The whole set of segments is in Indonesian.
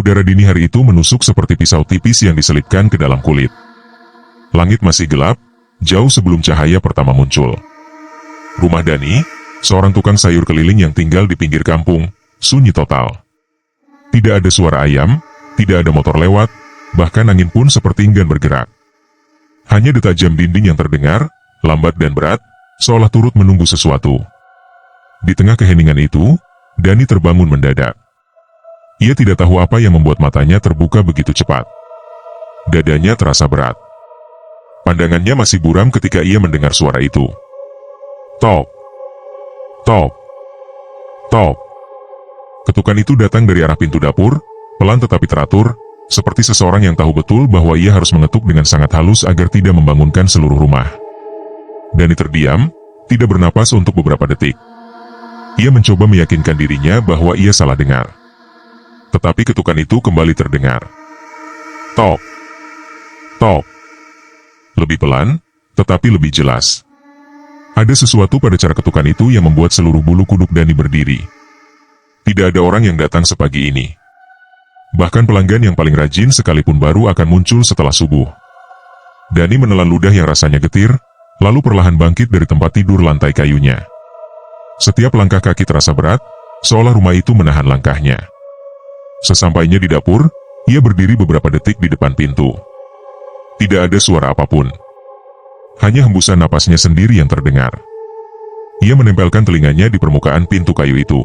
Udara dini hari itu menusuk seperti pisau tipis yang diselipkan ke dalam kulit. Langit masih gelap, jauh sebelum cahaya pertama muncul. Rumah Dani, seorang tukang sayur keliling yang tinggal di pinggir kampung, sunyi total. Tidak ada suara ayam, tidak ada motor lewat, bahkan angin pun seperti enggan bergerak. Hanya detak jam dinding yang terdengar, lambat dan berat, seolah turut menunggu sesuatu. Di tengah keheningan itu, Dani terbangun mendadak. Ia tidak tahu apa yang membuat matanya terbuka begitu cepat. Dadanya terasa berat. Pandangannya masih buram ketika ia mendengar suara itu. Tok! Tok! Tok! Ketukan itu datang dari arah pintu dapur, pelan tetapi teratur, seperti seseorang yang tahu betul bahwa ia harus mengetuk dengan sangat halus agar tidak membangunkan seluruh rumah. Dani terdiam, tidak bernapas untuk beberapa detik. Ia mencoba meyakinkan dirinya bahwa ia salah dengar. Tetapi ketukan itu kembali terdengar. Tok! Tok! Lebih pelan, tetapi lebih jelas. Ada sesuatu pada cara ketukan itu yang membuat seluruh bulu kuduk Dani berdiri. Tidak ada orang yang datang sepagi ini. Bahkan pelanggan yang paling rajin sekalipun baru akan muncul setelah subuh. Dani menelan ludah yang rasanya getir, lalu perlahan bangkit dari tempat tidur lantai kayunya. Setiap langkah kaki terasa berat, seolah rumah itu menahan langkahnya. Sesampainya di dapur, ia berdiri beberapa detik di depan pintu. Tidak ada suara apapun. Hanya hembusan napasnya sendiri yang terdengar. Ia menempelkan telinganya di permukaan pintu kayu itu.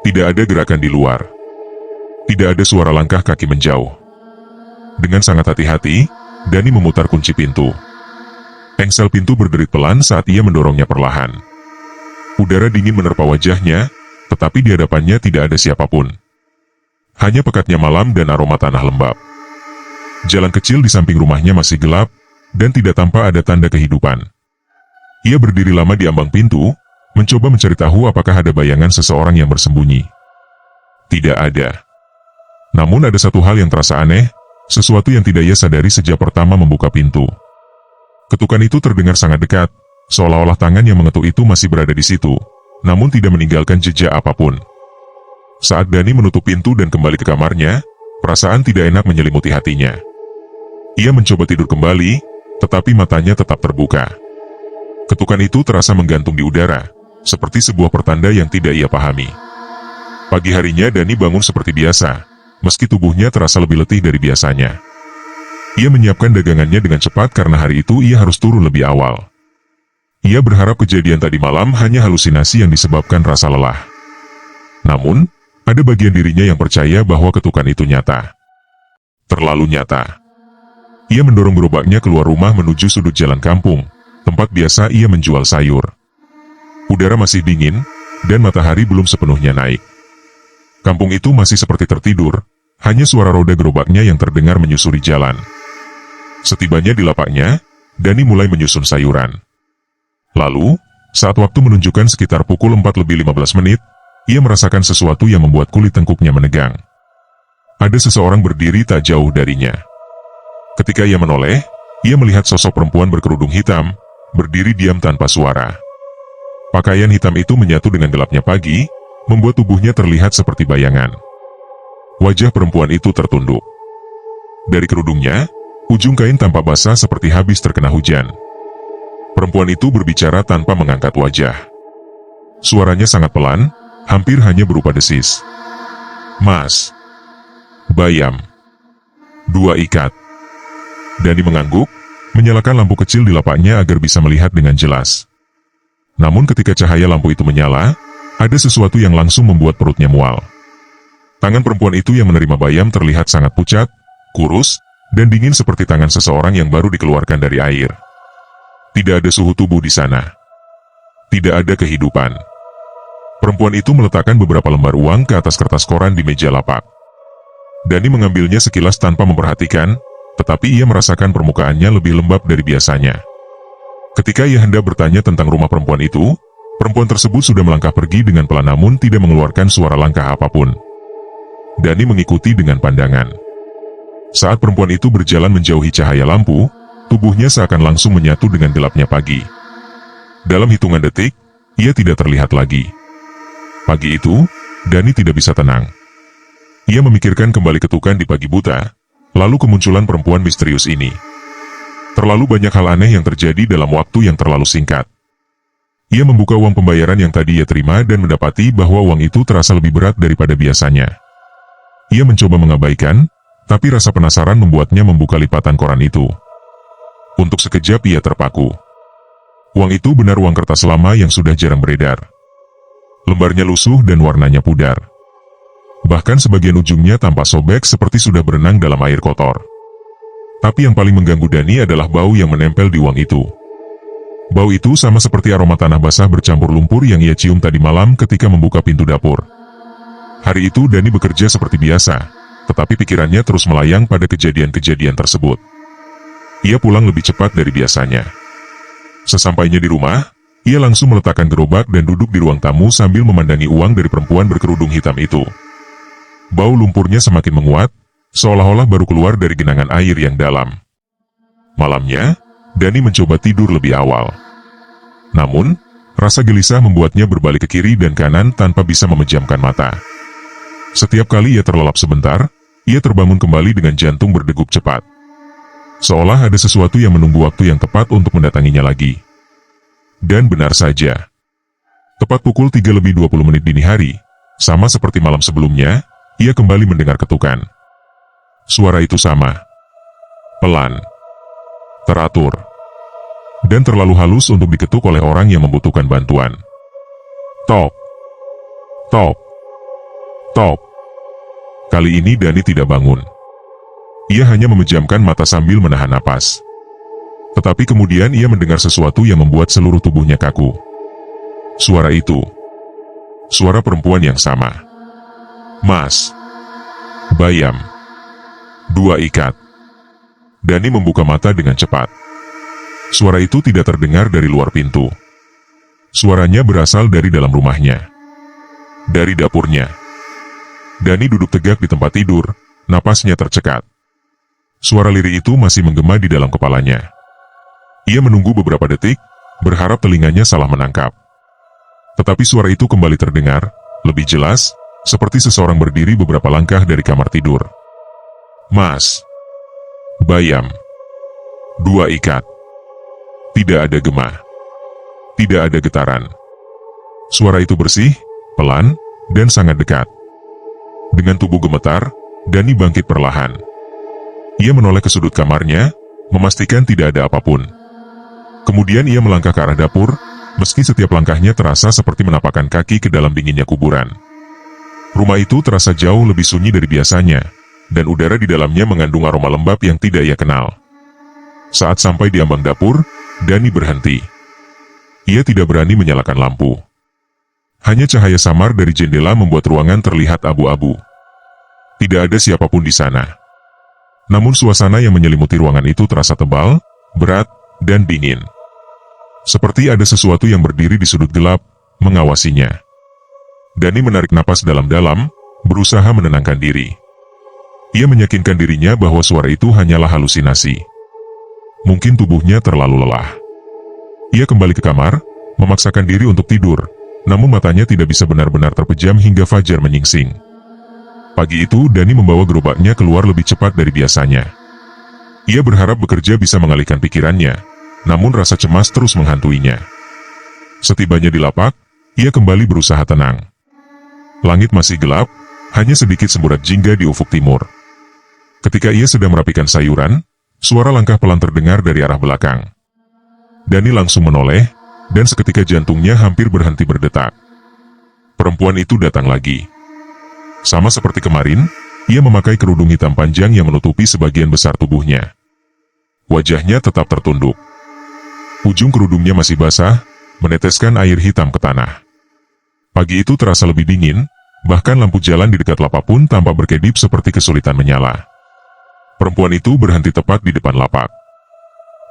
Tidak ada gerakan di luar. Tidak ada suara langkah kaki menjauh. Dengan sangat hati-hati, Dani memutar kunci pintu. Engsel pintu berderit pelan saat ia mendorongnya perlahan. Udara dingin menerpa wajahnya, tetapi di hadapannya tidak ada siapapun. Hanya pekatnya malam dan aroma tanah lembab. Jalan kecil di samping rumahnya masih gelap, dan tidak tampak ada tanda kehidupan. Ia berdiri lama di ambang pintu, mencoba mencari tahu apakah ada bayangan seseorang yang bersembunyi. Tidak ada. Namun ada satu hal yang terasa aneh, sesuatu yang tidak ia sadari sejak pertama membuka pintu. Ketukan itu terdengar sangat dekat, seolah-olah tangan yang mengetuk itu masih berada di situ, namun tidak meninggalkan jejak apapun. Saat Dani menutup pintu dan kembali ke kamarnya, perasaan tidak enak menyelimuti hatinya. Ia mencoba tidur kembali, tetapi matanya tetap terbuka. Ketukan itu terasa menggantung di udara, seperti sebuah pertanda yang tidak ia pahami. Pagi harinya Dani bangun seperti biasa, meski tubuhnya terasa lebih letih dari biasanya. Ia menyiapkan dagangannya dengan cepat karena hari itu ia harus turun lebih awal. Ia berharap kejadian tadi malam hanya halusinasi yang disebabkan rasa lelah. Namun, ada bagian dirinya yang percaya bahwa ketukan itu nyata. Terlalu nyata. Ia mendorong gerobaknya keluar rumah menuju sudut jalan kampung, tempat biasa ia menjual sayur. Udara masih dingin, dan matahari belum sepenuhnya naik. Kampung itu masih seperti tertidur, hanya suara roda gerobaknya yang terdengar menyusuri jalan. Setibanya di lapaknya, Dani mulai menyusun sayuran. Lalu, saat waktu menunjukkan sekitar pukul 4:15, ia merasakan sesuatu yang membuat kulit tengkuknya menegang. Ada seseorang berdiri tak jauh darinya. Ketika ia menoleh, ia melihat sosok perempuan berkerudung hitam, berdiri diam tanpa suara. Pakaian hitam itu menyatu dengan gelapnya pagi, membuat tubuhnya terlihat seperti bayangan. Wajah perempuan itu tertunduk. Dari kerudungnya, ujung kain tampak basah seperti habis terkena hujan. Perempuan itu berbicara tanpa mengangkat wajah. Suaranya sangat pelan, hampir hanya berupa desis. Mas. Bayam. 2 ikat. Dani mengangguk, menyalakan lampu kecil di lapaknya agar bisa melihat dengan jelas. Namun ketika cahaya lampu itu menyala, ada sesuatu yang langsung membuat perutnya mual. Tangan perempuan itu yang menerima bayam terlihat sangat pucat, kurus, dan dingin seperti tangan seseorang yang baru dikeluarkan dari air. Tidak ada suhu tubuh di sana. Tidak ada kehidupan. Perempuan itu meletakkan beberapa lembar uang ke atas kertas koran di meja lapak. Dani mengambilnya sekilas tanpa memperhatikan, tetapi ia merasakan permukaannya lebih lembab dari biasanya. Ketika ia hendak bertanya tentang rumah perempuan itu, perempuan tersebut sudah melangkah pergi dengan pelan namun tidak mengeluarkan suara langkah apapun. Dani mengikuti dengan pandangan. Saat perempuan itu berjalan menjauhi cahaya lampu, tubuhnya seakan langsung menyatu dengan gelapnya pagi. Dalam hitungan detik, ia tidak terlihat lagi. Pagi itu, Dani tidak bisa tenang. Ia memikirkan kembali ketukan di pagi buta, lalu kemunculan perempuan misterius ini. Terlalu banyak hal aneh yang terjadi dalam waktu yang terlalu singkat. Ia membuka uang pembayaran yang tadi ia terima dan mendapati bahwa uang itu terasa lebih berat daripada biasanya. Ia mencoba mengabaikan, tapi rasa penasaran membuatnya membuka lipatan koran itu. Untuk sekejap ia terpaku. Uang itu benar uang kertas lama yang sudah jarang beredar. Lembarnya lusuh dan warnanya pudar. Bahkan sebagian ujungnya tampak sobek seperti sudah berenang dalam air kotor. Tapi yang paling mengganggu Dani adalah bau yang menempel di uang itu. Bau itu sama seperti aroma tanah basah bercampur lumpur yang ia cium tadi malam ketika membuka pintu dapur. Hari itu Dani bekerja seperti biasa, tetapi pikirannya terus melayang pada kejadian-kejadian tersebut. Ia pulang lebih cepat dari biasanya. Sesampainya di rumah, ia langsung meletakkan gerobak dan duduk di ruang tamu sambil memandangi uang dari perempuan berkerudung hitam itu. Bau lumpurnya semakin menguat, seolah-olah baru keluar dari genangan air yang dalam. Malamnya, Dani mencoba tidur lebih awal. Namun, rasa gelisah membuatnya berbalik ke kiri dan kanan tanpa bisa memejamkan mata. Setiap kali ia terlelap sebentar, ia terbangun kembali dengan jantung berdegup cepat. Seolah ada sesuatu yang menunggu waktu yang tepat untuk mendatanginya lagi. Dan benar saja. Tepat pukul 3:20 dini hari, sama seperti malam sebelumnya, ia kembali mendengar ketukan. Suara itu sama. Pelan. Teratur. Dan terlalu halus untuk diketuk oleh orang yang membutuhkan bantuan. Tok. Tok. Tok. Kali ini Dani tidak bangun. Ia hanya memejamkan mata sambil menahan napas. Tetapi kemudian ia mendengar sesuatu yang membuat seluruh tubuhnya kaku. Suara itu. Suara perempuan yang sama. Mas. Bayam. 2 ikat. Dani membuka mata dengan cepat. Suara itu tidak terdengar dari luar pintu. Suaranya berasal dari dalam rumahnya. Dari dapurnya. Dani duduk tegak di tempat tidur, napasnya tercekat. Suara lirih itu masih menggema di dalam kepalanya. Ia menunggu beberapa detik, berharap telinganya salah menangkap. Tetapi suara itu kembali terdengar, lebih jelas, seperti seseorang berdiri beberapa langkah dari kamar tidur. Mas. Bayam. 2 ikat. Tidak ada gema. Tidak ada getaran. Suara itu bersih, pelan, dan sangat dekat. Dengan tubuh gemetar, Dani bangkit perlahan. Ia menoleh ke sudut kamarnya, memastikan tidak ada apapun. Kemudian ia melangkah ke arah dapur, meski setiap langkahnya terasa seperti menapakkan kaki ke dalam dinginnya kuburan. Rumah itu terasa jauh lebih sunyi dari biasanya, dan udara di dalamnya mengandung aroma lembab yang tidak ia kenal. Saat sampai di ambang dapur, Dani berhenti. Ia tidak berani menyalakan lampu. Hanya cahaya samar dari jendela membuat ruangan terlihat abu-abu. Tidak ada siapapun di sana. Namun suasana yang menyelimuti ruangan itu terasa tebal, berat, dan dingin. Seperti ada sesuatu yang berdiri di sudut gelap, mengawasinya. Dani menarik napas dalam-dalam, berusaha menenangkan diri. Ia meyakinkan dirinya bahwa suara itu hanyalah halusinasi. Mungkin tubuhnya terlalu lelah. Ia kembali ke kamar, memaksakan diri untuk tidur, namun matanya tidak bisa benar-benar terpejam hingga fajar menyingsing. Pagi itu Dani membawa gerobaknya keluar lebih cepat dari biasanya. Ia berharap bekerja bisa mengalihkan pikirannya, namun rasa cemas terus menghantuinya. Setibanya di lapak, ia kembali berusaha tenang. Langit masih gelap, hanya sedikit semburat jingga di ufuk timur. Ketika ia sedang merapikan sayuran, suara langkah pelan terdengar dari arah belakang. Dani langsung menoleh, dan seketika jantungnya hampir berhenti berdetak. Perempuan itu datang lagi. Sama seperti kemarin, ia memakai kerudung hitam panjang yang menutupi sebagian besar tubuhnya. Wajahnya tetap tertunduk. Ujung kerudungnya masih basah, meneteskan air hitam ke tanah. Pagi itu terasa lebih dingin, bahkan lampu jalan di dekat lapak pun tampak berkedip seperti kesulitan menyala. Perempuan itu berhenti tepat di depan lapak.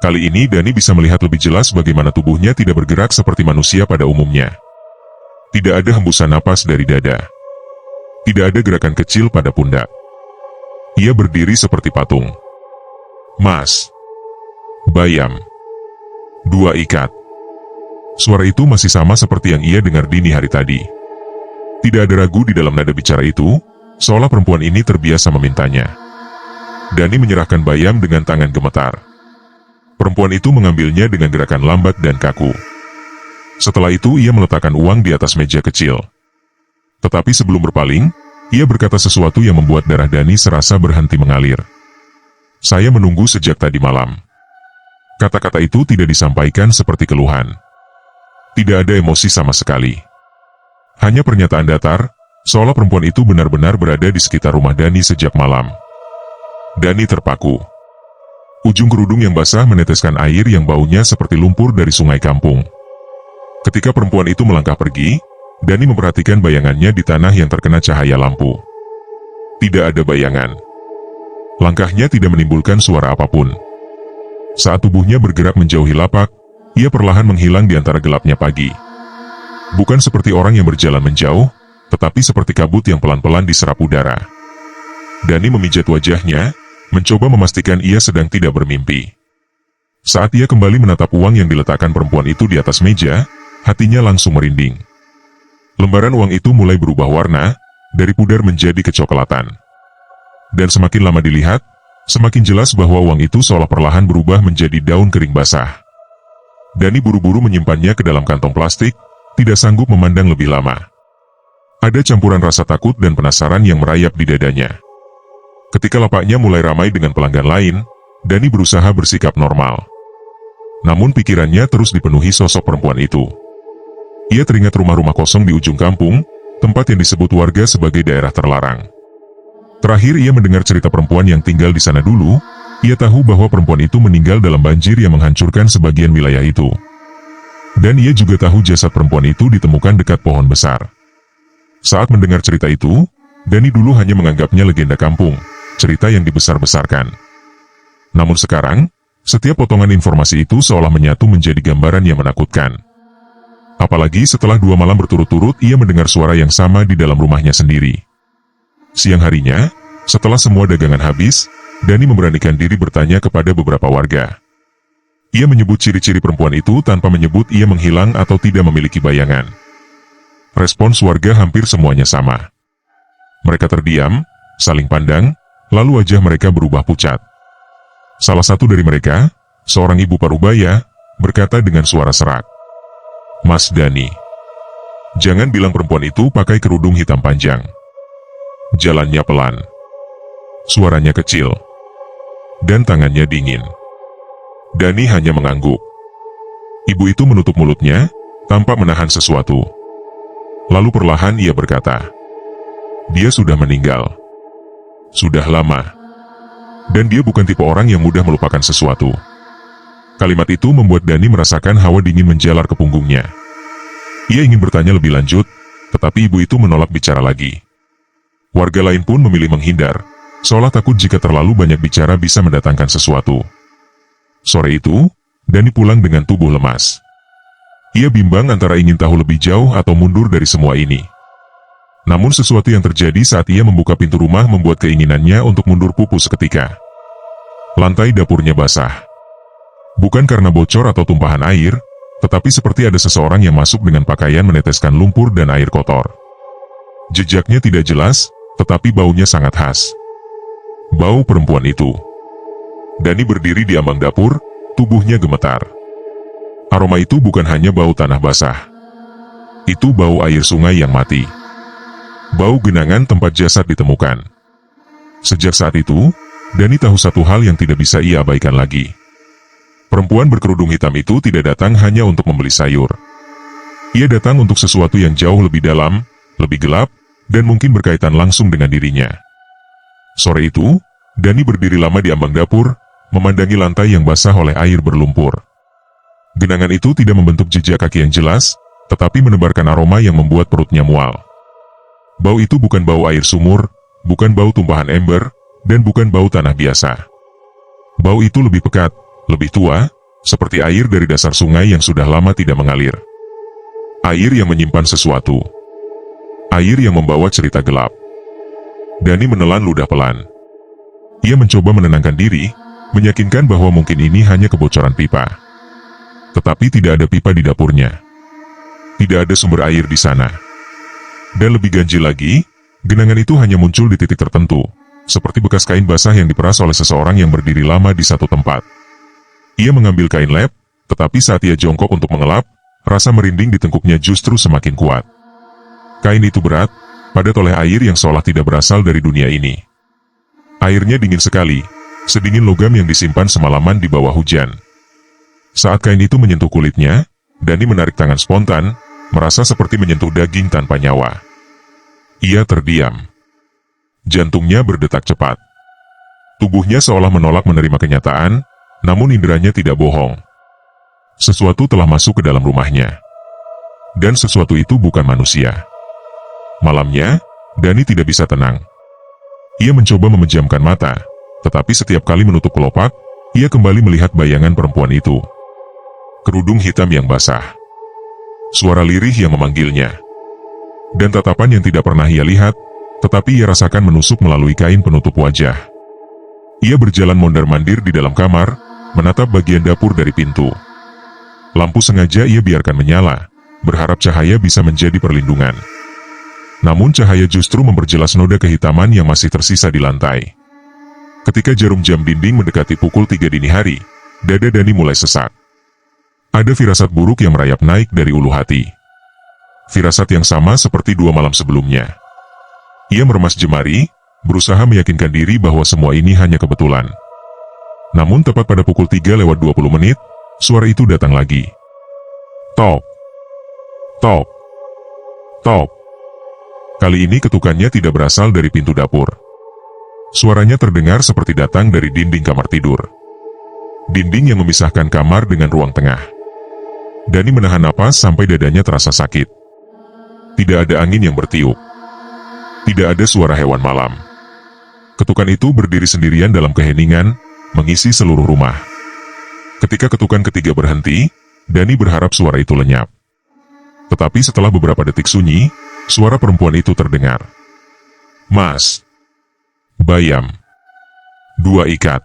Kali ini Dani bisa melihat lebih jelas bagaimana tubuhnya tidak bergerak seperti manusia pada umumnya. Tidak ada hembusan napas dari dada. Tidak ada gerakan kecil pada pundak. Ia berdiri seperti patung. Mas. Bayam. 2 ikat. Suara itu masih sama seperti yang ia dengar dini hari tadi. Tidak ada ragu di dalam nada bicara itu, seolah perempuan ini terbiasa memintanya. Dani menyerahkan bayam dengan tangan gemetar. Perempuan itu mengambilnya dengan gerakan lambat dan kaku. Setelah itu ia meletakkan uang di atas meja kecil. Tetapi sebelum berpaling, ia berkata sesuatu yang membuat darah Dani serasa berhenti mengalir. "Saya menunggu sejak tadi malam." Kata-kata itu tidak disampaikan seperti keluhan. Tidak ada emosi sama sekali. Hanya pernyataan datar, seolah perempuan itu benar-benar berada di sekitar rumah Dani sejak malam. Dani terpaku. Ujung kerudung yang basah meneteskan air yang baunya seperti lumpur dari sungai kampung. Ketika perempuan itu melangkah pergi, Dani memperhatikan bayangannya di tanah yang terkena cahaya lampu. Tidak ada bayangan. Langkahnya tidak menimbulkan suara apapun. Saat tubuhnya bergerak menjauhi lapak, ia perlahan menghilang di antara gelapnya pagi. Bukan seperti orang yang berjalan menjauh, tetapi seperti kabut yang pelan-pelan diserap udara. Dani memijat wajahnya, mencoba memastikan ia sedang tidak bermimpi. Saat ia kembali menatap uang yang diletakkan perempuan itu di atas meja, hatinya langsung merinding. Lembaran uang itu mulai berubah warna, dari pudar menjadi kecoklatan. Dan semakin lama dilihat, semakin jelas bahwa uang itu seolah perlahan berubah menjadi daun kering basah. Dani buru-buru menyimpannya ke dalam kantong plastik, tidak sanggup memandang lebih lama. Ada campuran rasa takut dan penasaran yang merayap di dadanya. Ketika lapaknya mulai ramai dengan pelanggan lain, Dani berusaha bersikap normal. Namun pikirannya terus dipenuhi sosok perempuan itu. Ia teringat rumah-rumah kosong di ujung kampung, tempat yang disebut warga sebagai daerah terlarang. Terakhir ia mendengar cerita perempuan yang tinggal di sana dulu. Ia tahu bahwa perempuan itu meninggal dalam banjir yang menghancurkan sebagian wilayah itu. Dan ia juga tahu jasad perempuan itu ditemukan dekat pohon besar. Saat mendengar cerita itu, Dani dulu hanya menganggapnya legenda kampung, cerita yang dibesar-besarkan. Namun sekarang, setiap potongan informasi itu seolah menyatu menjadi gambaran yang menakutkan. Apalagi setelah 2 malam berturut-turut ia mendengar suara yang sama di dalam rumahnya sendiri. Siang harinya, setelah semua dagangan habis, Dani memberanikan diri bertanya kepada beberapa warga. Ia menyebut ciri-ciri perempuan itu tanpa menyebut ia menghilang atau tidak memiliki bayangan. Respons warga hampir semuanya sama. Mereka terdiam, saling pandang, lalu wajah mereka berubah pucat. Salah satu dari mereka, seorang ibu parubaya, berkata dengan suara serak, "Mas Dani, jangan bilang perempuan itu pakai kerudung hitam panjang. Jalannya pelan. Suaranya kecil. Dan tangannya dingin." Dani hanya mengangguk. Ibu itu menutup mulutnya, tanpa menahan sesuatu. Lalu perlahan ia berkata, "Dia sudah meninggal. Sudah lama. Dan dia bukan tipe orang yang mudah melupakan sesuatu." Kalimat itu membuat Dani merasakan hawa dingin menjalar ke punggungnya. Ia ingin bertanya lebih lanjut, tetapi ibu itu menolak bicara lagi. Warga lain pun memilih menghindar, seolah takut jika terlalu banyak bicara bisa mendatangkan sesuatu. Sore itu, Dani pulang dengan tubuh lemas. Ia bimbang antara ingin tahu lebih jauh atau mundur dari semua ini. Namun sesuatu yang terjadi saat ia membuka pintu rumah membuat keinginannya untuk mundur pupus seketika. Lantai dapurnya basah. Bukan karena bocor atau tumpahan air, tetapi seperti ada seseorang yang masuk dengan pakaian meneteskan lumpur dan air kotor. Jejaknya tidak jelas, tetapi baunya sangat khas. Bau perempuan itu. Dani berdiri di ambang dapur, tubuhnya gemetar. Aroma itu bukan hanya bau tanah basah. Itu bau air sungai yang mati. Bau genangan tempat jasad ditemukan. Sejak saat itu, Dani tahu satu hal yang tidak bisa ia abaikan lagi. Perempuan berkerudung hitam itu tidak datang hanya untuk membeli sayur. Ia datang untuk sesuatu yang jauh lebih dalam, lebih gelap, dan mungkin berkaitan langsung dengan dirinya. Sore itu, Dani berdiri lama di ambang dapur, memandangi lantai yang basah oleh air berlumpur. Genangan itu tidak membentuk jejak kaki yang jelas, tetapi menebarkan aroma yang membuat perutnya mual. Bau itu bukan bau air sumur, bukan bau tumpahan ember, dan bukan bau tanah biasa. Bau itu lebih pekat, lebih tua, seperti air dari dasar sungai yang sudah lama tidak mengalir. Air yang menyimpan sesuatu. Air yang membawa cerita gelap. Dani menelan ludah pelan. Ia mencoba menenangkan diri, meyakinkan bahwa mungkin ini hanya kebocoran pipa. Tetapi tidak ada pipa di dapurnya. Tidak ada sumber air di sana. Dan lebih ganjil lagi, Genangan itu hanya muncul di titik tertentu, seperti bekas kain basah yang diperas oleh seseorang yang berdiri lama di satu tempat. Ia mengambil kain lap, tetapi saat ia jongkok untuk mengelap, rasa merinding di tengkuknya justru semakin kuat. Kain itu berat, padat oleh air yang seolah tidak berasal dari dunia ini. Airnya dingin sekali, sedingin logam yang disimpan semalaman di bawah hujan. Saat kain itu menyentuh kulitnya, Dani menarik tangan spontan, merasa seperti menyentuh daging tanpa nyawa. Ia terdiam. Jantungnya berdetak cepat. Tubuhnya seolah menolak menerima kenyataan, namun inderanya tidak bohong. Sesuatu telah masuk ke dalam rumahnya. Dan sesuatu itu bukan manusia. Malamnya, Dani tidak bisa tenang. Ia mencoba memejamkan mata, tetapi setiap kali menutup kelopak, ia kembali melihat bayangan perempuan itu. Kerudung hitam yang basah. Suara lirih yang memanggilnya. Dan tatapan yang tidak pernah ia lihat, tetapi ia rasakan menusuk melalui kain penutup wajah. Ia berjalan mondar-mandir di dalam kamar, menatap bagian dapur dari pintu. Lampu sengaja ia biarkan menyala, berharap cahaya bisa menjadi perlindungan. Namun cahaya justru memperjelas noda kehitaman yang masih tersisa di lantai. Ketika jarum jam dinding mendekati pukul 3 dini hari, dada Dani mulai sesak. Ada firasat buruk yang merayap naik dari ulu hati. Firasat yang sama seperti 2 malam sebelumnya. Ia meremas jemari, berusaha meyakinkan diri bahwa semua ini hanya kebetulan. Namun tepat pada pukul 3:20, suara itu datang lagi. Tok. Tok. Tok. Kali ini ketukannya tidak berasal dari pintu dapur. Suaranya terdengar seperti datang dari dinding kamar tidur. Dinding yang memisahkan kamar dengan ruang tengah. Dani menahan napas sampai dadanya terasa sakit. Tidak ada angin yang bertiup. Tidak ada suara hewan malam. Ketukan itu berdiri sendirian dalam keheningan, mengisi seluruh rumah. Ketika ketukan ketiga berhenti, Dani berharap suara itu lenyap. Tetapi setelah beberapa detik sunyi, suara perempuan itu terdengar. Mas. Bayam. 2 ikat.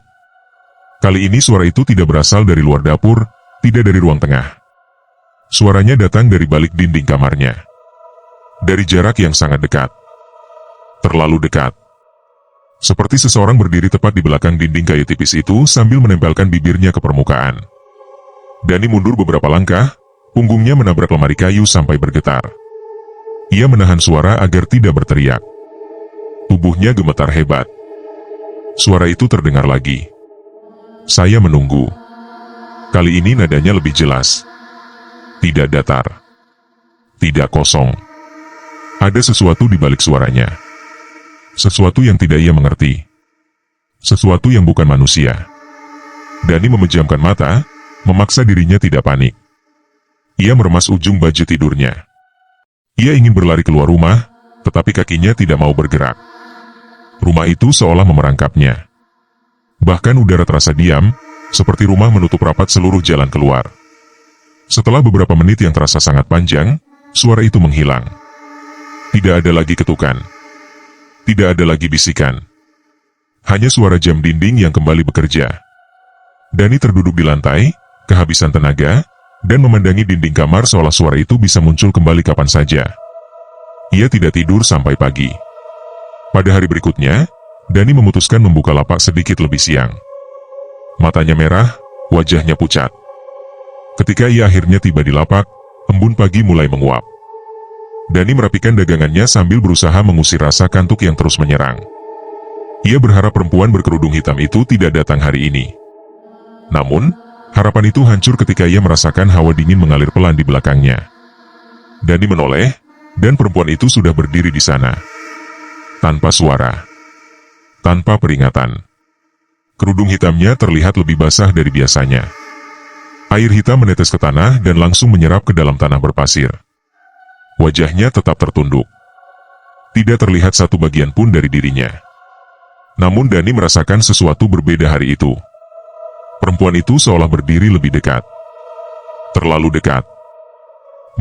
Kali ini suara itu tidak berasal dari luar dapur, tidak dari ruang tengah. Suaranya datang dari balik dinding kamarnya. Dari jarak yang sangat dekat. Terlalu dekat. Seperti seseorang berdiri tepat di belakang dinding kayu tipis itu sambil menempelkan bibirnya ke permukaan. Dani mundur beberapa langkah, punggungnya menabrak lemari kayu sampai bergetar. Ia menahan suara agar tidak berteriak. Tubuhnya gemetar hebat. Suara itu terdengar lagi. Saya menunggu. Kali ini nadanya lebih jelas. Tidak datar. Tidak kosong. Ada sesuatu di balik suaranya. Sesuatu yang tidak ia mengerti. Sesuatu yang bukan manusia. Dani memejamkan mata, memaksa dirinya tidak panik. Ia meremas ujung baju tidurnya. Ia ingin berlari keluar rumah, tetapi kakinya tidak mau bergerak. Rumah itu seolah memerangkapnya. Bahkan udara terasa diam, seperti rumah menutup rapat seluruh jalan keluar. Setelah beberapa menit yang terasa sangat panjang, suara itu menghilang. Tidak ada lagi ketukan. Tidak ada lagi bisikan. Hanya suara jam dinding yang kembali bekerja. Dani terduduk di lantai, kehabisan tenaga, dan memandangi dinding kamar seolah suara itu bisa muncul kembali kapan saja. Ia tidak tidur sampai pagi. Pada hari berikutnya, Dani memutuskan membuka lapak sedikit lebih siang. Matanya merah, wajahnya pucat. Ketika ia akhirnya tiba di lapak, embun pagi mulai menguap. Dani merapikan dagangannya sambil berusaha mengusir rasa kantuk yang terus menyerang. Ia berharap perempuan berkerudung hitam itu tidak datang hari ini. Namun, harapan itu hancur ketika ia merasakan hawa dingin mengalir pelan di belakangnya. Dani menoleh, dan perempuan itu sudah berdiri di sana. Tanpa suara. Tanpa peringatan. Kerudung hitamnya terlihat lebih basah dari biasanya. Air hitam menetes ke tanah dan langsung menyerap ke dalam tanah berpasir. Wajahnya tetap tertunduk. Tidak terlihat satu bagian pun dari dirinya. Namun Dani merasakan sesuatu berbeda hari itu. Perempuan itu seolah berdiri lebih dekat. Terlalu dekat.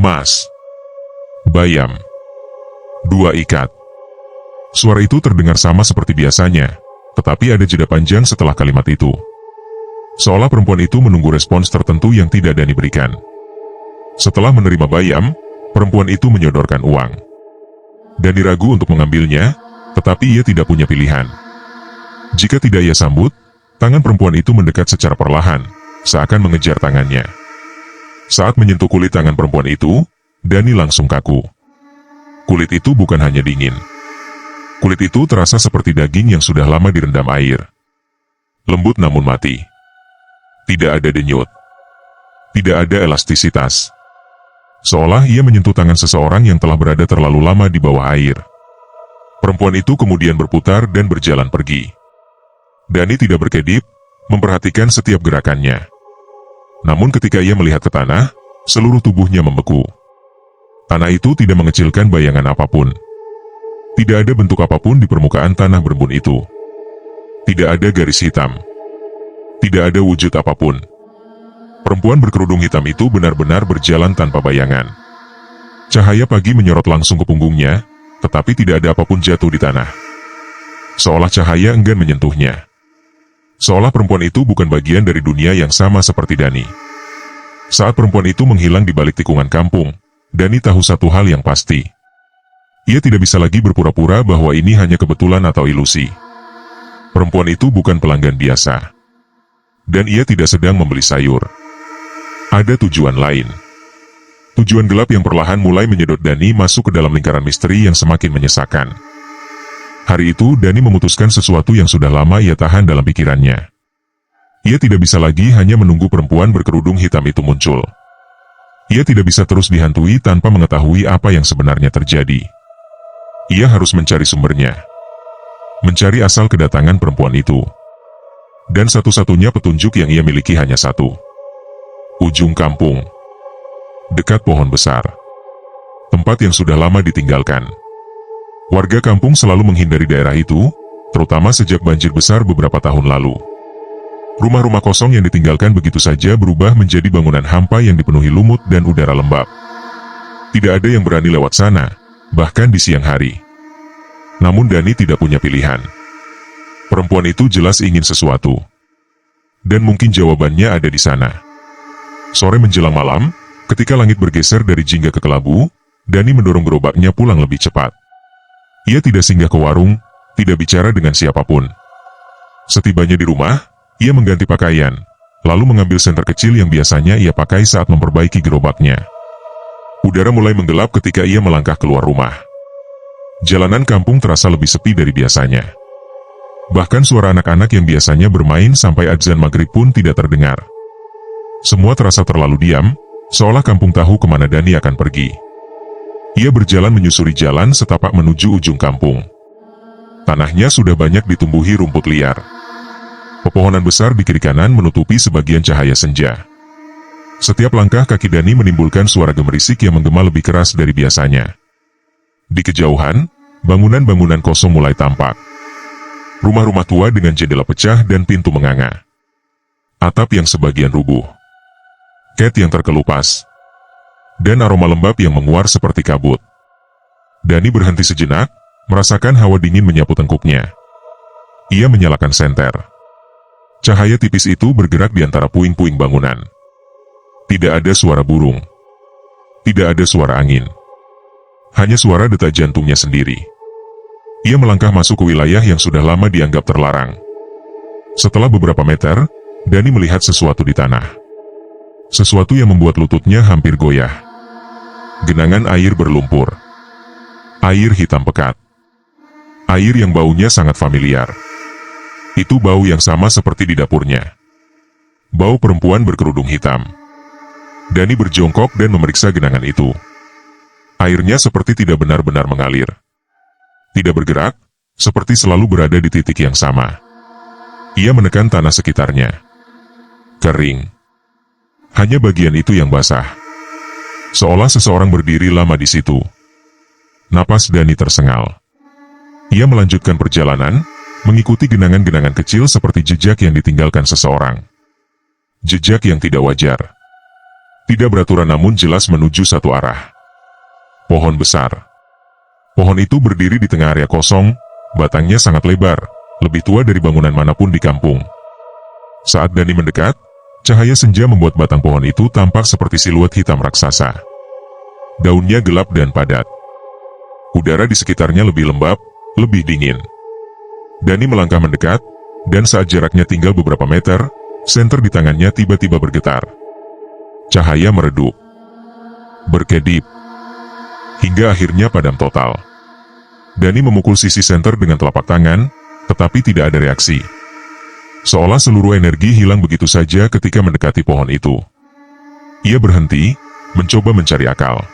Mas. Bayam. 2 ikat. Suara itu terdengar sama seperti biasanya, tetapi ada jeda panjang setelah kalimat itu. Seolah perempuan itu menunggu respons tertentu yang tidak Dani berikan. Setelah menerima bayam, perempuan itu menyodorkan uang. Dani ragu untuk mengambilnya, tetapi ia tidak punya pilihan. Jika tidak ia sambut, tangan perempuan itu mendekat secara perlahan, seakan mengejar tangannya. Saat menyentuh kulit tangan perempuan itu, Dani langsung kaku. Kulit itu bukan hanya dingin. Kulit itu terasa seperti daging yang sudah lama direndam air. Lembut namun mati. Tidak ada denyut. Tidak ada elastisitas. Seolah ia menyentuh tangan seseorang yang telah berada terlalu lama di bawah air. Perempuan itu kemudian berputar dan berjalan pergi. Dani tidak berkedip, memperhatikan setiap gerakannya. Namun ketika ia melihat ke tanah, seluruh tubuhnya membeku. Tanah itu tidak mengecilkan bayangan apapun. Tidak ada bentuk apapun di permukaan tanah berembun itu. Tidak ada garis hitam. Tidak ada wujud apapun. Perempuan berkerudung hitam itu benar-benar berjalan tanpa bayangan. Cahaya pagi menyorot langsung ke punggungnya, tetapi tidak ada apapun jatuh di tanah. Seolah cahaya enggan menyentuhnya. Seolah perempuan itu bukan bagian dari dunia yang sama seperti Dani. Saat perempuan itu menghilang di balik tikungan kampung, Dani tahu satu hal yang pasti. Ia tidak bisa lagi berpura-pura bahwa ini hanya kebetulan atau ilusi. Perempuan itu bukan pelanggan biasa. Dan ia tidak sedang membeli sayur. Ada tujuan lain. Tujuan gelap yang perlahan mulai menyedot Dani masuk ke dalam lingkaran misteri yang semakin menyesakan. Hari itu Dani memutuskan sesuatu yang sudah lama ia tahan dalam pikirannya. Ia tidak bisa lagi hanya menunggu perempuan berkerudung hitam itu muncul. Ia tidak bisa terus dihantui tanpa mengetahui apa yang sebenarnya terjadi. Ia harus mencari sumbernya. Mencari asal kedatangan perempuan itu. Dan satu-satunya petunjuk yang ia miliki hanya satu. Ujung kampung. Dekat pohon besar. Tempat yang sudah lama ditinggalkan. Warga kampung selalu menghindari daerah itu, terutama sejak banjir besar beberapa tahun lalu. Rumah-rumah kosong yang ditinggalkan begitu saja berubah menjadi bangunan hampa yang dipenuhi lumut dan udara lembab. Tidak ada yang berani lewat sana, bahkan di siang hari. Namun Dani tidak punya pilihan. Perempuan itu jelas ingin sesuatu. Dan mungkin jawabannya ada di sana. Sore menjelang malam, ketika langit bergeser dari jingga ke kelabu, Dani mendorong gerobaknya pulang lebih cepat. Ia tidak singgah ke warung, tidak bicara dengan siapapun. Setibanya di rumah, ia mengganti pakaian, lalu mengambil senter kecil yang biasanya ia pakai saat memperbaiki gerobaknya. Udara mulai menggelap ketika ia melangkah keluar rumah. Jalanan kampung terasa lebih sepi dari biasanya. Bahkan suara anak-anak yang biasanya bermain sampai adzan maghrib pun tidak terdengar. Semua terasa terlalu diam, seolah kampung tahu kemana Dani akan pergi. Ia berjalan menyusuri jalan setapak menuju ujung kampung. Tanahnya sudah banyak ditumbuhi rumput liar. Pepohonan besar di kiri kanan menutupi sebagian cahaya senja. Setiap langkah kaki Dani menimbulkan suara gemerisik yang menggema lebih keras dari biasanya. Di kejauhan, bangunan-bangunan kosong mulai tampak. Rumah-rumah tua dengan jendela pecah dan pintu menganga. Atap yang sebagian rubuh. Cat yang terkelupas. Dan aroma lembab yang menguar seperti kabut. Dani berhenti sejenak, merasakan hawa dingin menyapu tengkuknya. Ia menyalakan senter. Cahaya tipis itu bergerak di antara puing-puing bangunan. Tidak ada suara burung. Tidak ada suara angin. Hanya suara detak jantungnya sendiri. Ia melangkah masuk ke wilayah yang sudah lama dianggap terlarang. Setelah beberapa meter, Dani melihat sesuatu di tanah. Sesuatu yang membuat lututnya hampir goyah. Genangan air berlumpur. Air hitam pekat. Air yang baunya sangat familiar. Itu bau yang sama seperti di dapurnya. Bau perempuan berkerudung hitam. Dani berjongkok dan memeriksa genangan itu. Airnya seperti tidak benar-benar mengalir. Tidak bergerak, seperti selalu berada di titik yang sama. Ia menekan tanah sekitarnya. Kering. Hanya bagian itu yang basah. Seolah seseorang berdiri lama di situ. Napas Dani tersengal. Ia melanjutkan perjalanan, mengikuti genangan-genangan kecil seperti jejak yang ditinggalkan seseorang. Jejak yang tidak wajar. Tidak beraturan namun jelas menuju satu arah. Pohon besar. Pohon itu berdiri di tengah area kosong, batangnya sangat lebar, lebih tua dari bangunan manapun di kampung. Saat Dani mendekat, cahaya senja membuat batang pohon itu tampak seperti siluet hitam raksasa. Daunnya gelap dan padat. Udara di sekitarnya lebih lembab, lebih dingin. Dani melangkah mendekat, dan saat jaraknya tinggal beberapa meter, senter di tangannya tiba-tiba bergetar. Cahaya meredup, berkedip, hingga akhirnya padam total. Dani memukul sisi senter dengan telapak tangan, tetapi tidak ada reaksi. Seolah seluruh energi hilang begitu saja ketika mendekati pohon itu. Ia berhenti, mencoba mencari akal.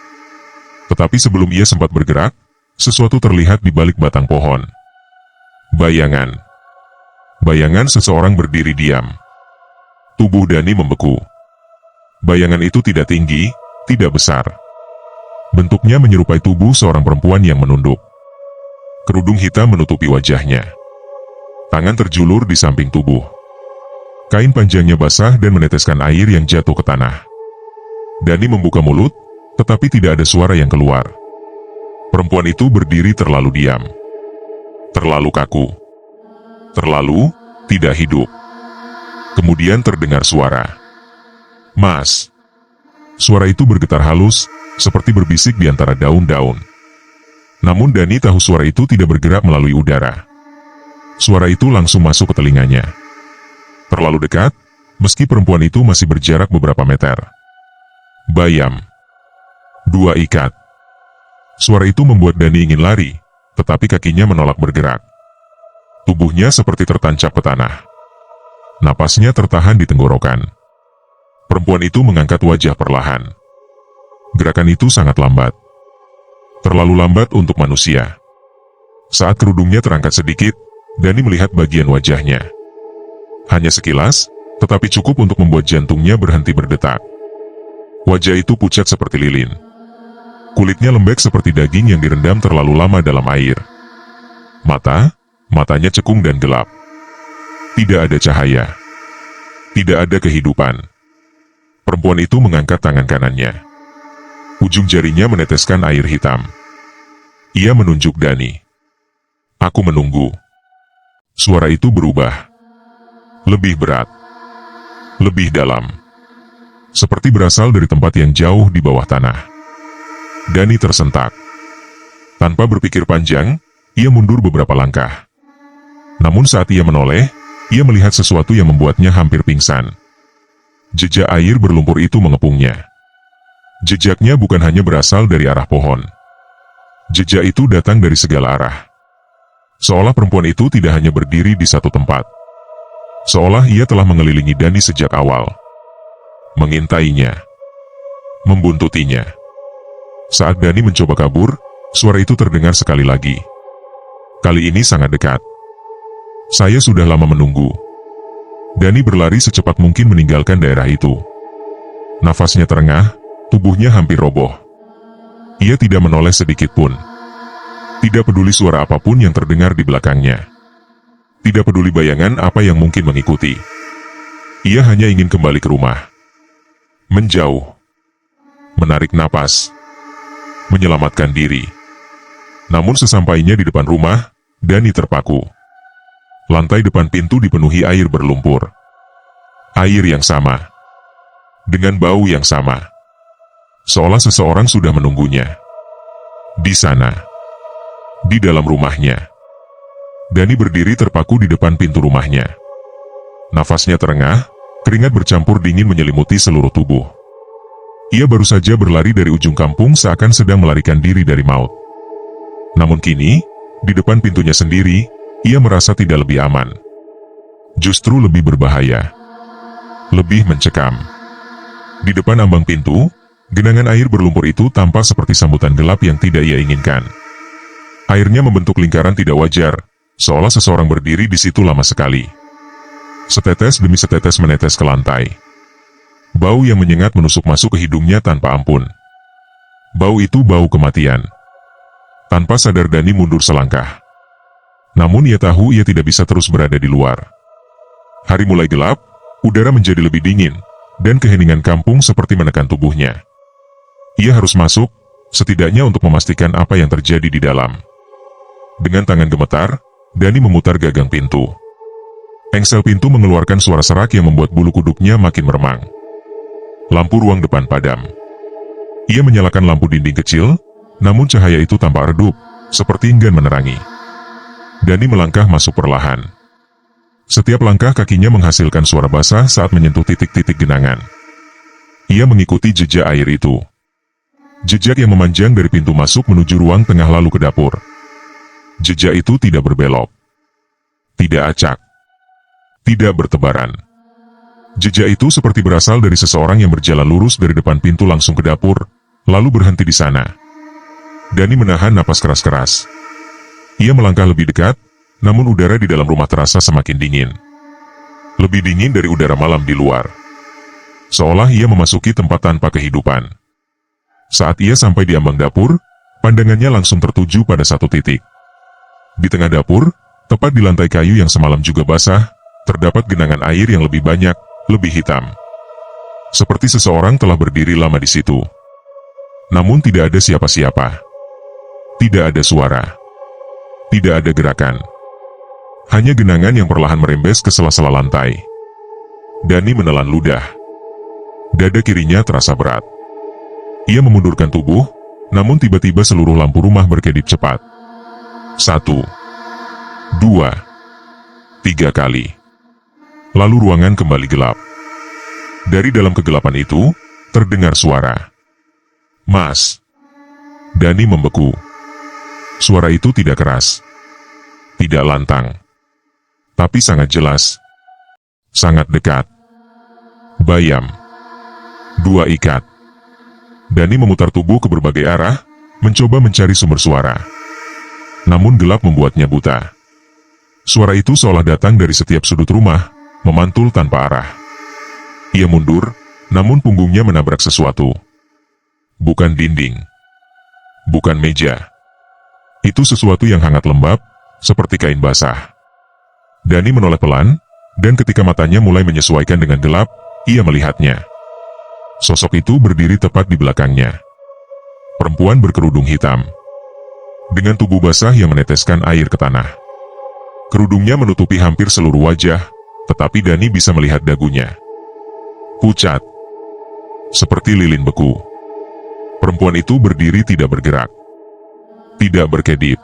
Tetapi sebelum ia sempat bergerak, sesuatu terlihat di balik batang pohon. Bayangan. Bayangan seseorang berdiri diam. Tubuh Dani membeku. Bayangan itu tidak tinggi, tidak besar. Bentuknya menyerupai tubuh seorang perempuan yang menunduk. Kerudung hitam menutupi wajahnya. Tangan terjulur di samping tubuh. Kain panjangnya basah dan meneteskan air yang jatuh ke tanah. Dani membuka mulut, tetapi tidak ada suara yang keluar. Perempuan itu berdiri terlalu diam. Terlalu kaku. Terlalu tidak hidup. Kemudian terdengar suara. "Mas." Suara itu bergetar halus, seperti berbisik di antara daun-daun. Namun Dani tahu suara itu tidak bergerak melalui udara. Suara itu langsung masuk ke telinganya. Terlalu dekat, meski perempuan itu masih berjarak beberapa meter. Bayam. 2 ikat. Suara itu membuat Dani ingin lari, tetapi kakinya menolak bergerak. Tubuhnya seperti tertancap ke tanah. Napasnya tertahan di tenggorokan. Perempuan itu mengangkat wajah perlahan. Gerakan itu sangat lambat. Terlalu lambat untuk manusia. Saat kerudungnya terangkat sedikit, Dani melihat bagian wajahnya. Hanya sekilas, tetapi cukup untuk membuat jantungnya berhenti berdetak. Wajah itu pucat seperti lilin. Kulitnya lembek seperti daging yang direndam terlalu lama dalam air. Matanya cekung dan gelap. Tidak ada cahaya. Tidak ada kehidupan. Perempuan itu mengangkat tangan kanannya. Ujung jarinya meneteskan air hitam. Ia menunjuk Dani. "Aku menunggu." Suara itu berubah. Lebih berat. Lebih dalam. Seperti berasal dari tempat yang jauh di bawah tanah. Dani tersentak. Tanpa berpikir panjang, ia mundur beberapa langkah. Namun saat ia menoleh, ia melihat sesuatu yang membuatnya hampir pingsan. Jejak air berlumpur itu mengepungnya. Jejaknya bukan hanya berasal dari arah pohon. Jejak itu datang dari segala arah. Seolah perempuan itu tidak hanya berdiri di satu tempat. Seolah ia telah mengelilingi Dani sejak awal. Mengintainya. Membuntutinya. Saat Dani mencoba kabur, suara itu terdengar sekali lagi. Kali ini sangat dekat. "Saya sudah lama menunggu." Dani berlari secepat mungkin meninggalkan daerah itu. Nafasnya terengah, tubuhnya hampir roboh. Ia tidak menoleh sedikit pun. Tidak peduli suara apapun yang terdengar di belakangnya. Tidak peduli bayangan apa yang mungkin mengikuti. Ia hanya ingin kembali ke rumah. Menjauh. Menarik napas. Menyelamatkan diri. Namun sesampainya di depan rumah, Dani terpaku. Lantai depan pintu dipenuhi air berlumpur. Air yang sama. Dengan bau yang sama. Seolah seseorang sudah menunggunya. Di sana. Di dalam rumahnya. Dani berdiri terpaku di depan pintu rumahnya. Nafasnya terengah, keringat bercampur dingin menyelimuti seluruh tubuh. Ia baru saja berlari dari ujung kampung seakan sedang melarikan diri dari maut. Namun kini, di depan pintunya sendiri, ia merasa tidak lebih aman. Justru lebih berbahaya. Lebih mencekam. Di depan ambang pintu, genangan air berlumpur itu tampak seperti sambutan gelap yang tidak ia inginkan. Airnya membentuk lingkaran tidak wajar, seolah seseorang berdiri di situ lama sekali. Setetes demi setetes menetes ke lantai. Bau yang menyengat menusuk masuk ke hidungnya tanpa ampun. Bau itu bau kematian. Tanpa sadar Dani mundur selangkah. Namun ia tahu ia tidak bisa terus berada di luar. Hari mulai gelap, udara menjadi lebih dingin, dan keheningan kampung seperti menekan tubuhnya. Ia harus masuk, setidaknya untuk memastikan apa yang terjadi di dalam. Dengan tangan gemetar, Dani memutar gagang pintu. Engsel pintu mengeluarkan suara serak yang membuat bulu kuduknya makin meremang. Lampu ruang depan padam. Ia menyalakan lampu dinding kecil, namun cahaya itu tampak redup, seperti enggan menerangi. Dani melangkah masuk perlahan. Setiap langkah kakinya menghasilkan suara basah saat menyentuh titik-titik genangan. Ia mengikuti jejak air itu. Jejak yang memanjang dari pintu masuk menuju ruang tengah lalu ke dapur. Jejak itu tidak berbelok. Tidak acak. Tidak bertebaran. Jejak itu seperti berasal dari seseorang yang berjalan lurus dari depan pintu langsung ke dapur, lalu berhenti di sana. Dani menahan napas keras-keras. Ia melangkah lebih dekat, namun udara di dalam rumah terasa semakin dingin. Lebih dingin dari udara malam di luar. Seolah ia memasuki tempat tanpa kehidupan. Saat ia sampai di ambang dapur, pandangannya langsung tertuju pada satu titik. Di tengah dapur, tepat di lantai kayu yang semalam juga basah, terdapat genangan air yang lebih banyak, lebih hitam. Seperti seseorang telah berdiri lama di situ. Namun tidak ada siapa-siapa. Tidak ada suara. Tidak ada gerakan. Hanya genangan yang perlahan merembes ke sela-sela lantai. Dani menelan ludah. Dada kirinya terasa berat. Ia memundurkan tubuh, namun tiba-tiba seluruh lampu rumah berkedip cepat. 1, 2, 3 kali. Lalu ruangan kembali gelap. Dari dalam kegelapan itu, terdengar suara. "Mas." Dani membeku. Suara itu tidak keras. Tidak lantang. Tapi sangat jelas. Sangat dekat. Bayam. 2 ikat. Dani memutar tubuh ke berbagai arah, mencoba mencari sumber suara. Namun gelap membuatnya buta. Suara itu seolah datang dari setiap sudut rumah, memantul tanpa arah. Ia mundur, namun punggungnya menabrak sesuatu. Bukan dinding. Bukan meja. Itu sesuatu yang hangat lembab, seperti kain basah. Dani menoleh pelan, dan ketika matanya mulai menyesuaikan dengan gelap, ia melihatnya. Sosok itu berdiri tepat di belakangnya. Perempuan berkerudung hitam. Dengan tubuh basah yang meneteskan air ke tanah. Kerudungnya menutupi hampir seluruh wajah, tetapi Dani bisa melihat dagunya. Pucat. Seperti lilin beku. Perempuan itu berdiri tidak bergerak. Tidak berkedip.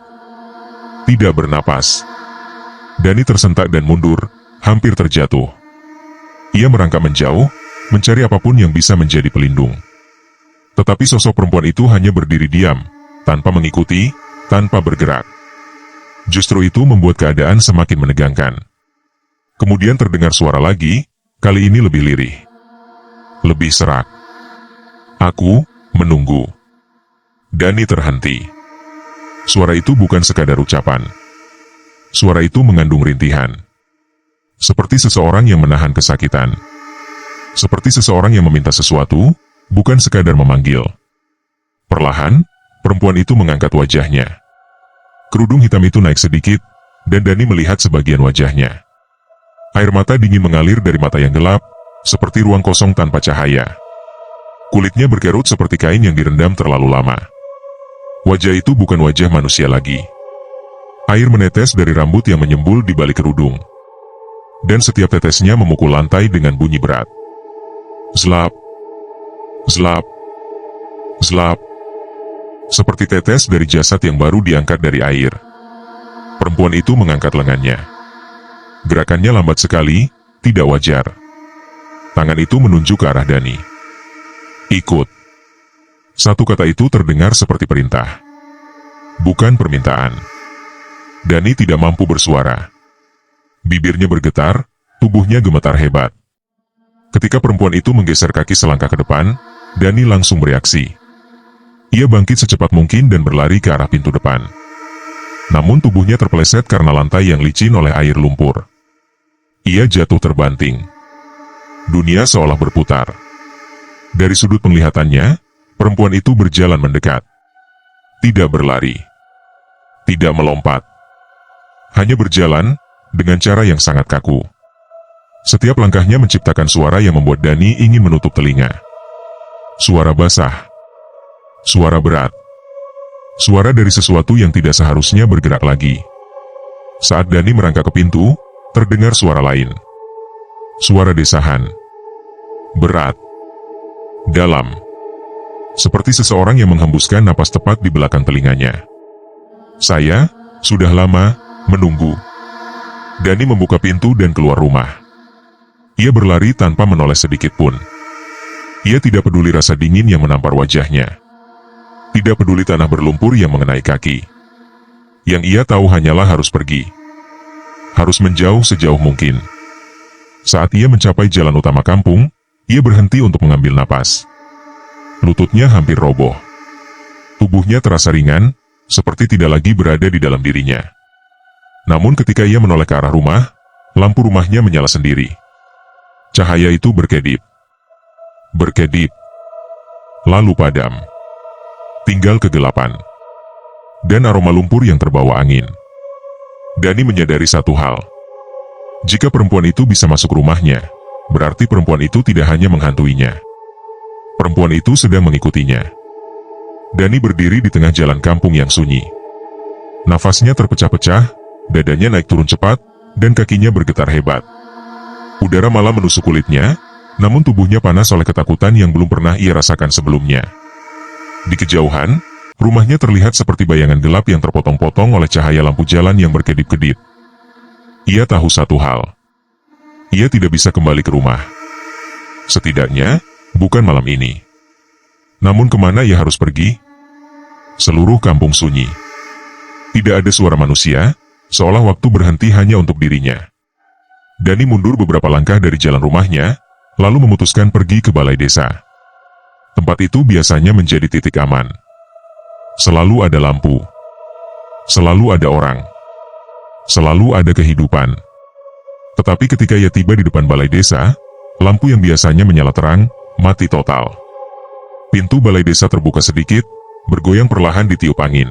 Tidak bernapas. Dani tersentak dan mundur, hampir terjatuh. Ia merangkak menjauh, mencari apapun yang bisa menjadi pelindung. Tetapi sosok perempuan itu hanya berdiri diam, tanpa mengikuti, tanpa bergerak. Justru itu membuat keadaan semakin menegangkan. Kemudian terdengar suara lagi, kali ini lebih lirih. Lebih serak. "Aku menunggu." Dani terhenti. Suara itu bukan sekadar ucapan. Suara itu mengandung rintihan. Seperti seseorang yang menahan kesakitan. Seperti seseorang yang meminta sesuatu, bukan sekadar memanggil. Perlahan, perempuan itu mengangkat wajahnya. Kerudung hitam itu naik sedikit, dan Dani melihat sebagian wajahnya. Air mata dingin mengalir dari mata yang gelap, seperti ruang kosong tanpa cahaya. Kulitnya berkerut seperti kain yang direndam terlalu lama. Wajah itu bukan wajah manusia lagi. Air menetes dari rambut yang menyembul di balik kerudung. Dan setiap tetesnya memukul lantai dengan bunyi berat. Zlap. Zlap. Zlap. Seperti tetes dari jasad yang baru diangkat dari air. Perempuan itu mengangkat lengannya. Gerakannya lambat sekali, tidak wajar. Tangan itu menunjuk ke arah Dani. "Ikut." Satu kata itu terdengar seperti perintah. Bukan permintaan. Dani tidak mampu bersuara. Bibirnya bergetar, tubuhnya gemetar hebat. Ketika perempuan itu menggeser kaki selangkah ke depan, Dani langsung bereaksi. Ia bangkit secepat mungkin dan berlari ke arah pintu depan. Namun tubuhnya terpeleset karena lantai yang licin oleh air lumpur. Ia jatuh terbanting. Dunia seolah berputar. Dari sudut penglihatannya, perempuan itu berjalan mendekat. Tidak berlari. Tidak melompat. Hanya berjalan, dengan cara yang sangat kaku. Setiap langkahnya menciptakan suara yang membuat Dani ingin menutup telinga. Suara basah. Suara berat. Suara dari sesuatu yang tidak seharusnya bergerak lagi. Saat Dani merangkak ke pintu, terdengar suara lain. Suara desahan. Berat. Dalam. Seperti seseorang yang menghembuskan napas tepat di belakang telinganya. Saya sudah lama menunggu. Dani membuka pintu dan keluar rumah. Ia berlari tanpa menoleh sedikit pun. Ia tidak peduli rasa dingin yang menampar wajahnya. Tidak peduli tanah berlumpur yang mengenai kaki. Yang ia tahu hanyalah harus pergi. Harus menjauh sejauh mungkin. Saat ia mencapai jalan utama kampung, ia berhenti untuk mengambil napas. Lututnya hampir roboh. Tubuhnya terasa ringan, seperti tidak lagi berada di dalam dirinya. Namun ketika ia menoleh ke arah rumah, lampu rumahnya menyala sendiri. Cahaya itu berkedip. Berkedip. Lalu padam. Tinggal kegelapan. Dan aroma lumpur yang terbawa angin. Dani menyadari satu hal. Jika perempuan itu bisa masuk rumahnya, berarti perempuan itu tidak hanya menghantuinya. Perempuan itu sedang mengikutinya. Dani berdiri di tengah jalan kampung yang sunyi. Nafasnya terpecah-pecah, dadanya naik turun cepat, dan kakinya bergetar hebat. Udara malam menusuk kulitnya, namun tubuhnya panas oleh ketakutan yang belum pernah ia rasakan sebelumnya. Di kejauhan, rumahnya terlihat seperti bayangan gelap yang terpotong-potong oleh cahaya lampu jalan yang berkedip-kedip. Ia tahu satu hal. Ia tidak bisa kembali ke rumah. Setidaknya, bukan malam ini. Namun kemana ia harus pergi? Seluruh kampung sunyi. Tidak ada suara manusia, seolah waktu berhenti hanya untuk dirinya. Dani mundur beberapa langkah dari jalan rumahnya, lalu memutuskan pergi ke balai desa. Tempat itu biasanya menjadi titik aman. Selalu ada lampu. Selalu ada orang. Selalu ada kehidupan. Tetapi ketika ia tiba di depan balai desa, lampu yang biasanya menyala terang, mati total. Pintu balai desa terbuka sedikit, bergoyang perlahan ditiup angin.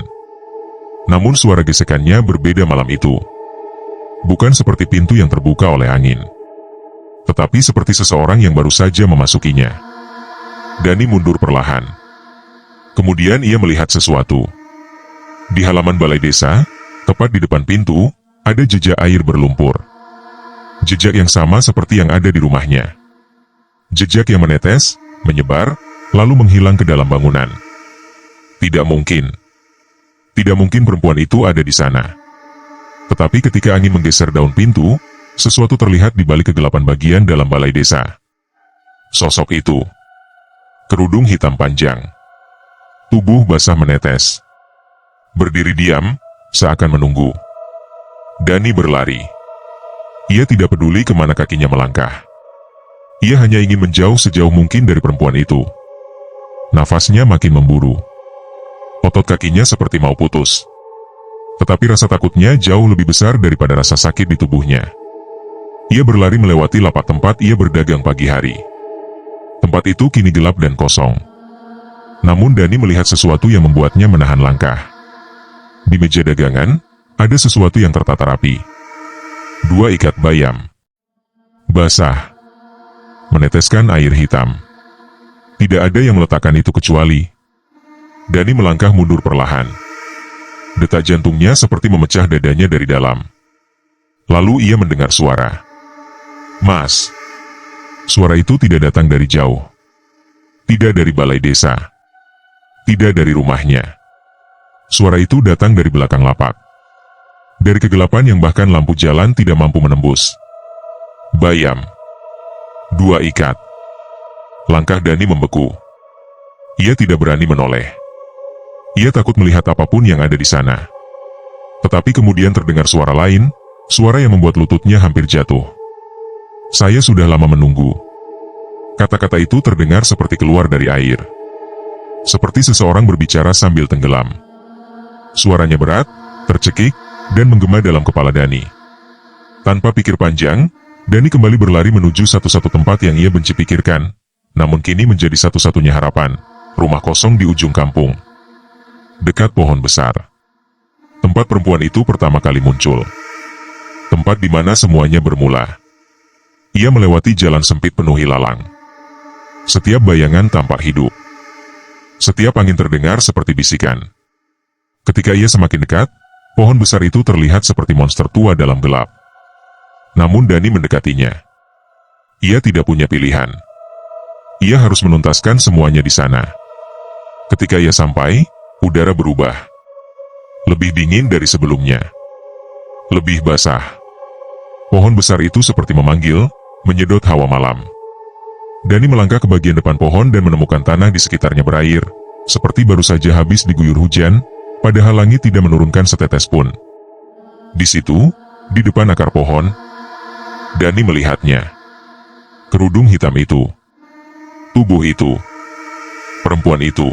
Namun suara gesekannya berbeda malam itu. Bukan seperti pintu yang terbuka oleh angin, tetapi seperti seseorang yang baru saja memasukinya. Dani mundur perlahan. Kemudian ia melihat sesuatu. Di halaman balai desa, tepat di depan pintu, ada jejak air berlumpur. Jejak yang sama seperti yang ada di rumahnya. Jejak yang menetes, menyebar, lalu menghilang ke dalam bangunan. Tidak mungkin. Tidak mungkin perempuan itu ada di sana. Tetapi ketika angin menggeser daun pintu, sesuatu terlihat di balik kegelapan bagian dalam balai desa. Sosok itu. Kerudung hitam panjang. Tubuh basah menetes. Berdiri diam, seakan menunggu. Dani berlari. Ia tidak peduli kemana kakinya melangkah. Ia hanya ingin menjauh sejauh mungkin dari perempuan itu. Nafasnya makin memburu. Otot kakinya seperti mau putus. Tetapi rasa takutnya jauh lebih besar daripada rasa sakit di tubuhnya. Ia berlari melewati lapak tempat ia berdagang pagi hari. Tempat itu kini gelap dan kosong. Namun Dani melihat sesuatu yang membuatnya menahan langkah. Di meja dagangan, ada sesuatu yang tertata rapi. 2 ikat bayam. Basah. Meneteskan air hitam. Tidak ada yang meletakkan itu kecuali. Dani melangkah mundur perlahan. Detak jantungnya seperti memecah dadanya dari dalam. Lalu ia mendengar suara. Mas. Suara itu tidak datang dari jauh. Tidak dari balai desa. Tidak dari rumahnya. Suara itu datang dari belakang lapak. Dari kegelapan yang bahkan lampu jalan tidak mampu menembus. Bayam. 2 ikat. Langkah Dani membeku. Ia tidak berani menoleh. Ia takut melihat apapun yang ada di sana. Tetapi kemudian terdengar suara lain, suara yang membuat lututnya hampir jatuh. Saya sudah lama menunggu. Kata-kata itu terdengar seperti keluar dari air. Seperti seseorang berbicara sambil tenggelam. Suaranya berat, tercekik, dan menggema dalam kepala Dani. Tanpa pikir panjang, Dani kembali berlari menuju satu-satu tempat yang ia benci pikirkan, namun kini menjadi satu-satunya harapan, rumah kosong di ujung kampung. Dekat pohon besar. Tempat perempuan itu pertama kali muncul. Tempat di mana semuanya bermula. Ia melewati jalan sempit penuh ilalang. Setiap bayangan tampak hidup. Setiap angin terdengar seperti bisikan. Ketika ia semakin dekat, pohon besar itu terlihat seperti monster tua dalam gelap. Namun Dani mendekatinya. Ia tidak punya pilihan. Ia harus menuntaskan semuanya di sana. Ketika ia sampai, udara berubah. Lebih dingin dari sebelumnya. Lebih basah. Pohon besar itu seperti memanggil, menyedot hawa malam. Dani melangkah ke bagian depan pohon dan menemukan tanah di sekitarnya berair, seperti baru saja habis diguyur hujan, padahal langit tidak menurunkan setetes pun. Di situ, di depan akar pohon, Dani melihatnya. Kerudung hitam itu. Tubuh itu. Perempuan itu.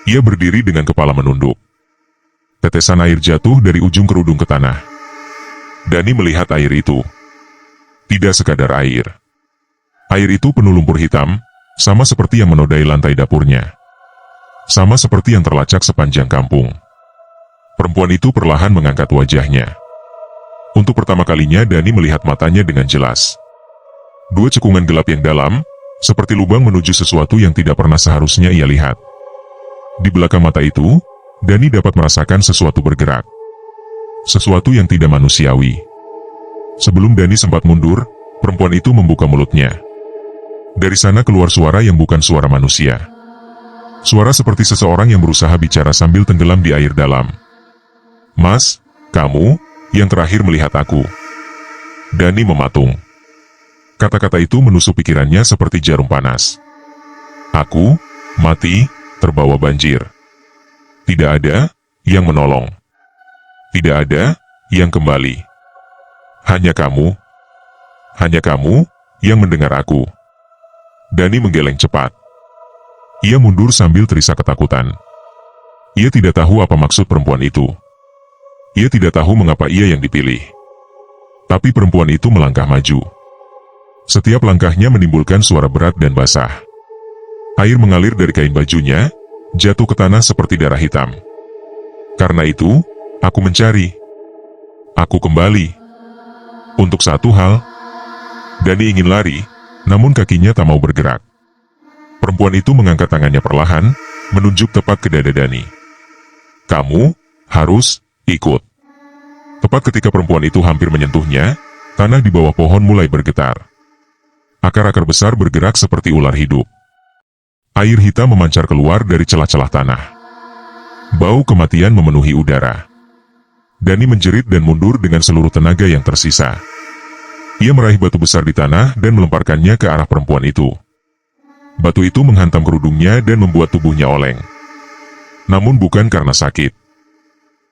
Ia berdiri dengan kepala menunduk. Tetesan air jatuh dari ujung kerudung ke tanah. Dani melihat air itu. Tidak sekadar air. Air itu penuh lumpur hitam, sama seperti yang menodai lantai dapurnya. Sama seperti yang terlacak sepanjang kampung. Perempuan itu perlahan mengangkat wajahnya. Untuk pertama kalinya Dani melihat matanya dengan jelas. Dua cekungan gelap yang dalam, seperti lubang menuju sesuatu yang tidak pernah seharusnya ia lihat. Di belakang mata itu, Dani dapat merasakan sesuatu bergerak. Sesuatu yang tidak manusiawi. Sebelum Dani sempat mundur, perempuan itu membuka mulutnya. Dari sana keluar suara yang bukan suara manusia. Suara seperti seseorang yang berusaha bicara sambil tenggelam di air dalam. "Mas, kamu yang terakhir melihat aku." Dani mematung. Kata-kata itu menusuk pikirannya seperti jarum panas. Aku mati, terbawa banjir. Tidak ada yang menolong. Tidak ada yang kembali. Hanya kamu yang mendengar aku. Dani menggeleng cepat. Ia mundur sambil terisak ketakutan. Ia tidak tahu apa maksud perempuan itu. Ia tidak tahu mengapa ia yang dipilih. Tapi perempuan itu melangkah maju. Setiap langkahnya menimbulkan suara berat dan basah. Air mengalir dari kain bajunya, jatuh ke tanah seperti darah hitam. Karena itu, aku mencari. Aku kembali. Untuk satu hal, Dani ingin lari, namun kakinya tak mau bergerak. Perempuan itu mengangkat tangannya perlahan, menunjuk tepat ke dada Dani. "Kamu harus ikut." Tepat ketika perempuan itu hampir menyentuhnya, tanah di bawah pohon mulai bergetar. Akar-akar besar bergerak seperti ular hidup. Air hitam memancar keluar dari celah-celah tanah. Bau kematian memenuhi udara. Dani menjerit dan mundur dengan seluruh tenaga yang tersisa. Ia meraih batu besar di tanah dan melemparkannya ke arah perempuan itu. Batu itu menghantam kerudungnya dan membuat tubuhnya oleng. Namun bukan karena sakit.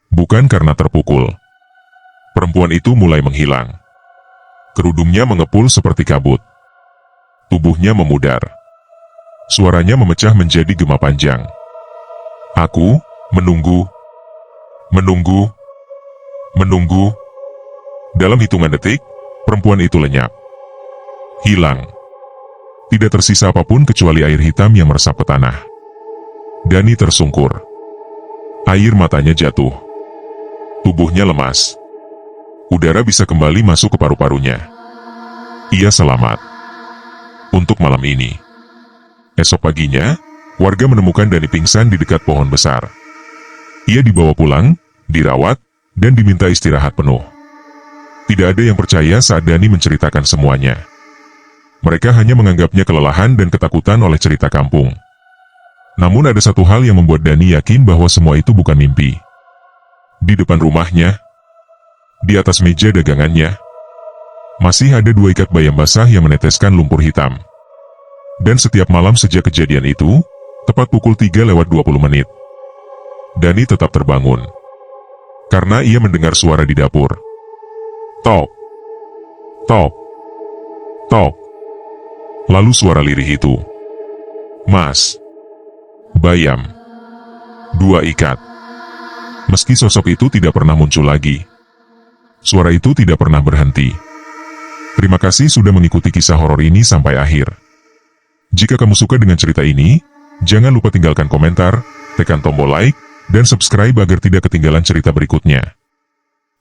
Bukan karena terpukul. Perempuan itu mulai menghilang. Kerudungnya mengepul seperti kabut. Tubuhnya memudar. Suaranya memecah menjadi gema panjang. Aku menunggu. Menunggu. Menunggu. Dalam hitungan detik, perempuan itu lenyap. Hilang. Tidak tersisa apapun kecuali air hitam yang meresap ke tanah. Dani tersungkur. Air matanya jatuh. Tubuhnya lemas. Udara bisa kembali masuk ke paru-parunya. Ia selamat. Untuk malam ini. Esok paginya, warga menemukan Dani pingsan di dekat pohon besar. Ia dibawa pulang, dirawat, dan diminta istirahat penuh. Tidak ada yang percaya saat Dani menceritakan semuanya. Mereka hanya menganggapnya kelelahan dan ketakutan oleh cerita kampung. Namun ada satu hal yang membuat Dani yakin bahwa semua itu bukan mimpi. Di depan rumahnya, di atas meja dagangannya, masih ada 2 ikat bayam basah yang meneteskan lumpur hitam. Dan setiap malam sejak kejadian itu, tepat pukul 3:20, Dani tetap terbangun. Karena ia mendengar suara di dapur. Tok. Tok. Tok. Lalu suara lirih itu. Mas. Bayam. 2 ikat. Meski sosok itu tidak pernah muncul lagi. Suara itu tidak pernah berhenti. Terima kasih sudah mengikuti kisah horor ini sampai akhir. Jika kamu suka dengan cerita ini, jangan lupa tinggalkan komentar, tekan tombol like, dan subscribe agar tidak ketinggalan cerita berikutnya.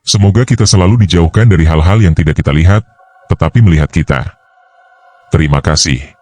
Semoga kita selalu dijauhkan dari hal-hal yang tidak kita lihat, tetapi melihat kita. Terima kasih.